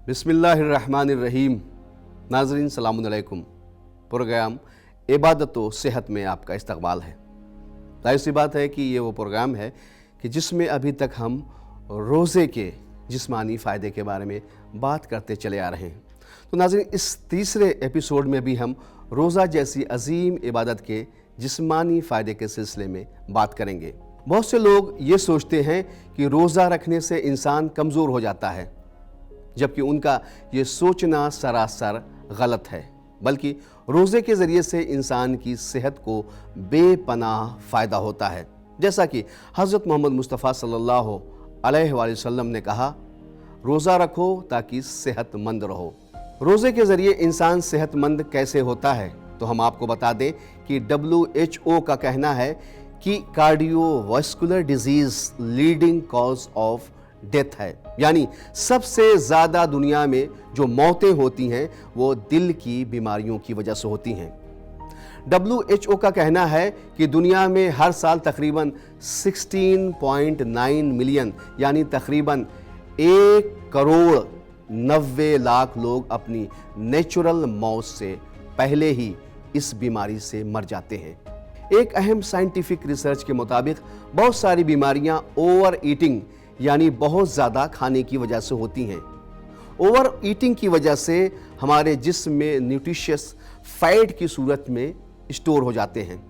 बिस्मिल्लाहिर्रहमानिर्रहीम। नाज़रीन सलामुन अलैकुम। प्रोग्राम इबादत व सेहत में आपका इस्तकबाल है। जाहिर सी बात है कि ये वो प्रोग्राम है कि जिसमें अभी तक हम रोज़े के जिस्मानी फ़ायदे के बारे में बात करते चले आ रहे हैं। तो नाज़रीन, इस तीसरे एपिसोड में भी हम रोज़ा जैसी अजीम इबादत के जिस्मानी फ़ायदे के सिलसिले में बात करेंगे। बहुत से लोग ये सोचते हैं कि रोज़ा रखने से इंसान कमज़ोर हो जाता है, जबकि उनका ये सोचना सरासर गलत है। बल्कि रोज़े के ज़रिए से इंसान की सेहत को बेपनाह फ़ायदा होता है। जैसा कि हज़रत मोहम्मद मुस्तफ़ा सल्लल्लाहु अलैहि वसल्लम ने कहा, रोज़ा रखो ताकि सेहतमंद रहो। रोज़े के ज़रिए इंसान सेहतमंद कैसे होता है, तो हम आपको बता दें कि WHO का कहना है कि cardiovascular disease leading cause of death है। यानी सबसे ज़्यादा दुनिया में जो मौतें होती हैं वो दिल की बीमारियों की वजह से होती हैं। WHO का कहना है कि दुनिया में हर साल तकरीबन 16.9 मिलियन यानी तकरीबन 1,90,00,000 लोग अपनी नेचुरल मौत से पहले ही इस बीमारी से मर जाते हैं। एक अहम साइंटिफिक रिसर्च के मुताबिक बहुत सारी बीमारियां ओवर ईटिंग यानी बहुत ज़्यादा खाने की वजह से होती हैं। ओवर ईटिंग की वजह से हमारे जिस्म में न्यूट्रिशियस फैट की सूरत में स्टोर हो जाते हैं।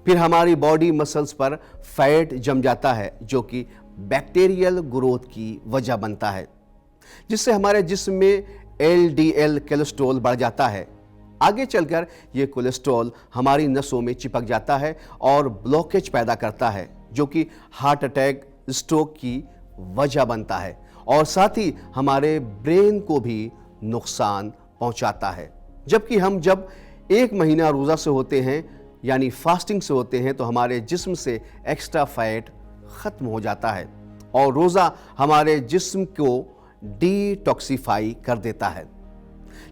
फिर हमारी बॉडी मसल्स पर फैट जम जाता है, जो कि बैक्टीरियल ग्रोथ की वजह बनता है, जिससे हमारे जिस्म में LDL कोलेस्ट्रॉल बढ़ जाता है। आगे चलकर ये कोलेस्ट्रॉल हमारी नसों में चिपक जाता है और ब्लॉकेज पैदा करता है, जो कि हार्ट अटैक, स्ट्रोक की वजह बनता है और साथ ही हमारे ब्रेन को भी नुकसान पहुंचाता है। जबकि हम जब एक महीना रोज़ा से होते हैं यानी फास्टिंग से होते हैं, तो हमारे जिस्म से एक्स्ट्रा फैट ख़त्म हो जाता है और रोज़ा हमारे जिस्म को डिटॉक्सिफाई कर देता है,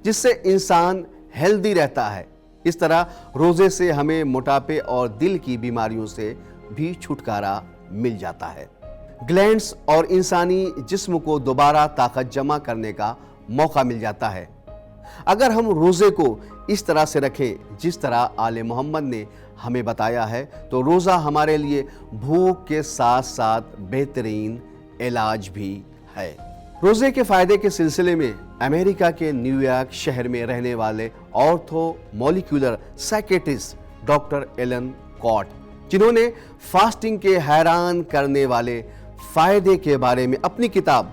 जिससे इंसान हेल्दी रहता है। इस तरह रोज़े से हमें मोटापे और दिल की बीमारियों से भी छुटकारा मिल जाता है। ग्लैंड्स और इंसानी जिस्म को दोबारा ताकत जमा करने का मौका मिल जाता है। अगर हम रोज़े को इस तरह से रखें जिस तरह आले मोहम्मद ने हमें बताया है, तो रोज़ा हमारे लिए भूख के साथ साथ बेहतरीन इलाज भी है। रोज़े के फ़ायदे के सिलसिले में अमेरिका के न्यूयॉर्क शहर में रहने वाले ऑर्थोमोलिकुलर साइकेट्रिस्ट डॉक्टर एलन कॉट, जिन्होंने फास्टिंग के हैरान करने वाले फ़ायदे के बारे में अपनी किताब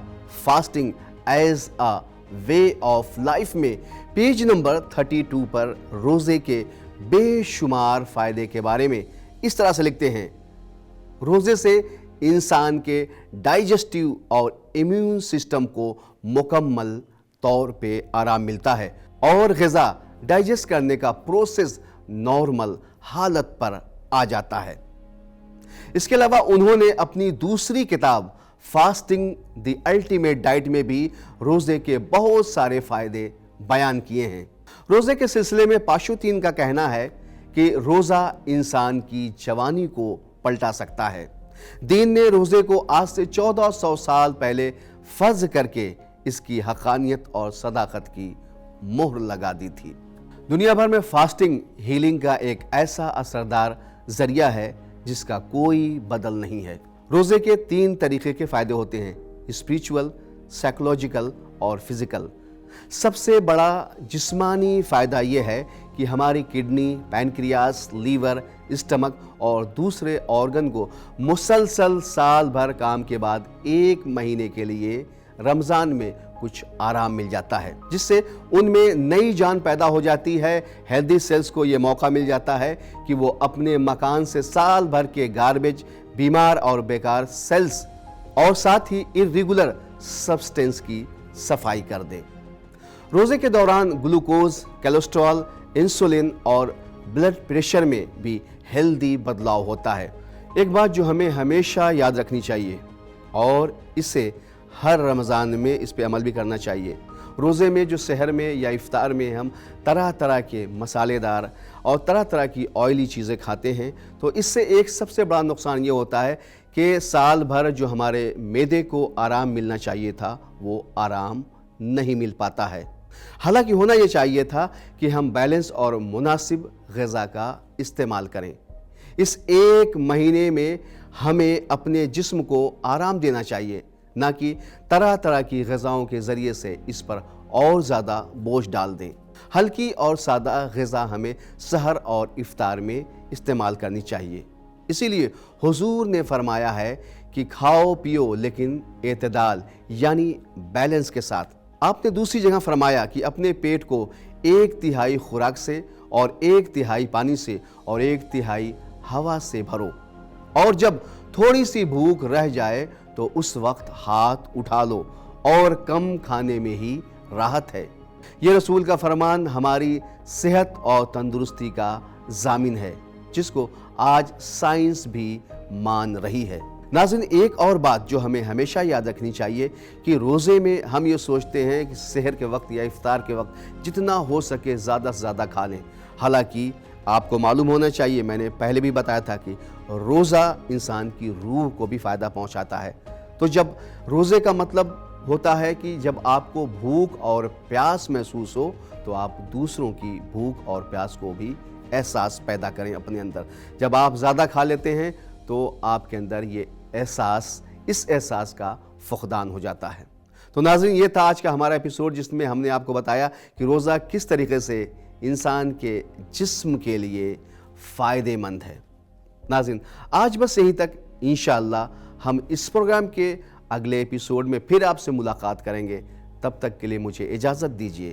fasting as a way of life में पेज नंबर 32 पर रोज़े के बेशुमार फ़ायदे के बारे में इस तरह से लिखते हैं, रोज़े से इंसान के डाइजेस्टिव और इम्यून सिस्टम को मुकम्मल तौर पे आराम मिलता है और ग़िज़ा डाइजेस्ट करने का प्रोसेस नॉर्मल हालत पर आ जाता है। इसके अलावा उन्होंने अपनी दूसरी किताब फास्टिंग द अल्टीमेट डाइट में भी रोज़े के बहुत सारे फ़ायदे बयान किए हैं। रोज़े के सिलसिले में पाशुतीन का कहना है कि रोज़ा इंसान की जवानी को पलटा सकता है। दीन ने रोज़े को आज से 1400 साल पहले फ़र्ज करके इसकी हक़ानियत और सदाकत की मोहर लगा दी थी। दुनिया भर में फास्टिंग हीलिंग का एक ऐसा असरदार ज़रिया है जिसका कोई बदल नहीं है। रोज़े के 3 तरीके के फ़ायदे होते हैं, स्पिरिचुअल, साइकोलॉजिकल और फिज़िकल। सबसे बड़ा जिस्मानी फ़ायदा यह है कि हमारी किडनी, पैनक्रियास, लीवर, स्टमक और दूसरे ऑर्गन को मुसलसल साल भर काम के बाद 1 महीने के लिए रमज़ान में कुछ आराम मिल जाता है, जिससे उनमें नई जान पैदा हो जाती है। हेल्दी सेल्स को ये मौका मिल जाता है कि वो अपने मकान से साल भर के गार्बेज, बीमार और बेकार सेल्स और साथ ही इर्रेगुलर सब्सटेंस की सफाई कर दें। रोज़े के दौरान ग्लूकोज, कोलेस्ट्रॉल, इंसुलिन और ब्लड प्रेशर में भी हेल्दी बदलाव होता है। एक बात जो हमें हमेशा याद रखनी चाहिए और इसे हर रमज़ान में इस पे अमल भी करना चाहिए, रोज़े में जो सहर में या इफ्तार में हम तरह तरह के मसालेदार और तरह तरह की ऑयली चीज़ें खाते हैं, तो इससे एक सबसे बड़ा नुकसान ये होता है कि साल भर जो हमारे मैदे को आराम मिलना चाहिए था वो आराम نہیں مل پاتا ہے۔ حالانکہ ہونا یہ چاہیے تھا کہ ہم بیلنس اور مناسب غذا کا استعمال کریں۔ اس ایک مہینے میں ہمیں اپنے جسم کو آرام دینا چاہیے، نہ کہ طرح طرح کی غذاؤں کے ذریعے سے اس پر اور زیادہ بوجھ ڈال دیں۔ ہلکی اور سادہ غذا ہمیں سحر اور افطار میں استعمال کرنی چاہیے۔ اسی لیے حضور نے فرمایا ہے کہ کھاؤ پیو لیکن اعتدال یعنی بیلنس کے ساتھ۔ آپ نے دوسری جگہ فرمایا کہ اپنے پیٹ کو 1/3 خوراک سے اور 1/3 پانی سے اور 1/3 ہوا سے بھرو، اور جب تھوڑی سی بھوک رہ جائے تو اس وقت ہاتھ اٹھا لو، اور کم کھانے میں ہی راحت ہے۔ یہ رسول کا فرمان ہماری صحت اور تندرستی کا ضامن ہے، جس کو آج سائنس بھی مان رہی ہے۔ ناظرین، ایک اور بات جو ہمیں ہمیشہ یاد رکھنی چاہیے کہ روزے میں ہم یہ سوچتے ہیں کہ سحر کے وقت یا افطار کے وقت جتنا ہو سکے زیادہ سے زیادہ کھا لیں۔ حالانکہ آپ کو معلوم ہونا چاہیے، میں نے پہلے بھی بتایا تھا کہ روزہ انسان کی روح کو بھی فائدہ پہنچاتا ہے۔ تو جب روزے کا مطلب ہوتا ہے کہ جب آپ کو بھوک اور پیاس محسوس ہو تو آپ دوسروں کی بھوک اور پیاس کو بھی احساس پیدا کریں اپنے اندر۔ جب آپ زیادہ کھا لیتے ہیں تو آپ کے اندر یہ اس احساس کا فقدان ہو جاتا ہے۔ تو ناظرین، یہ تھا آج کا ہمارا ایپیسوڈ، جس میں ہم نے آپ کو بتایا کہ روزہ کس طریقے سے انسان کے جسم کے لیے فائدہ مند ہے۔ ناظرین، آج بس یہیں تک۔ انشاءاللہ ہم اس پروگرام کے اگلے ایپیسوڈ میں پھر آپ سے ملاقات کریں گے۔ تب تک کے لیے مجھے اجازت دیجیے۔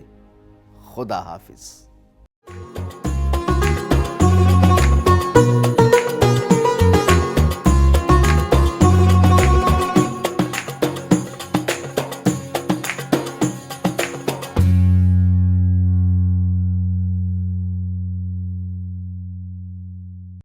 خدا حافظ۔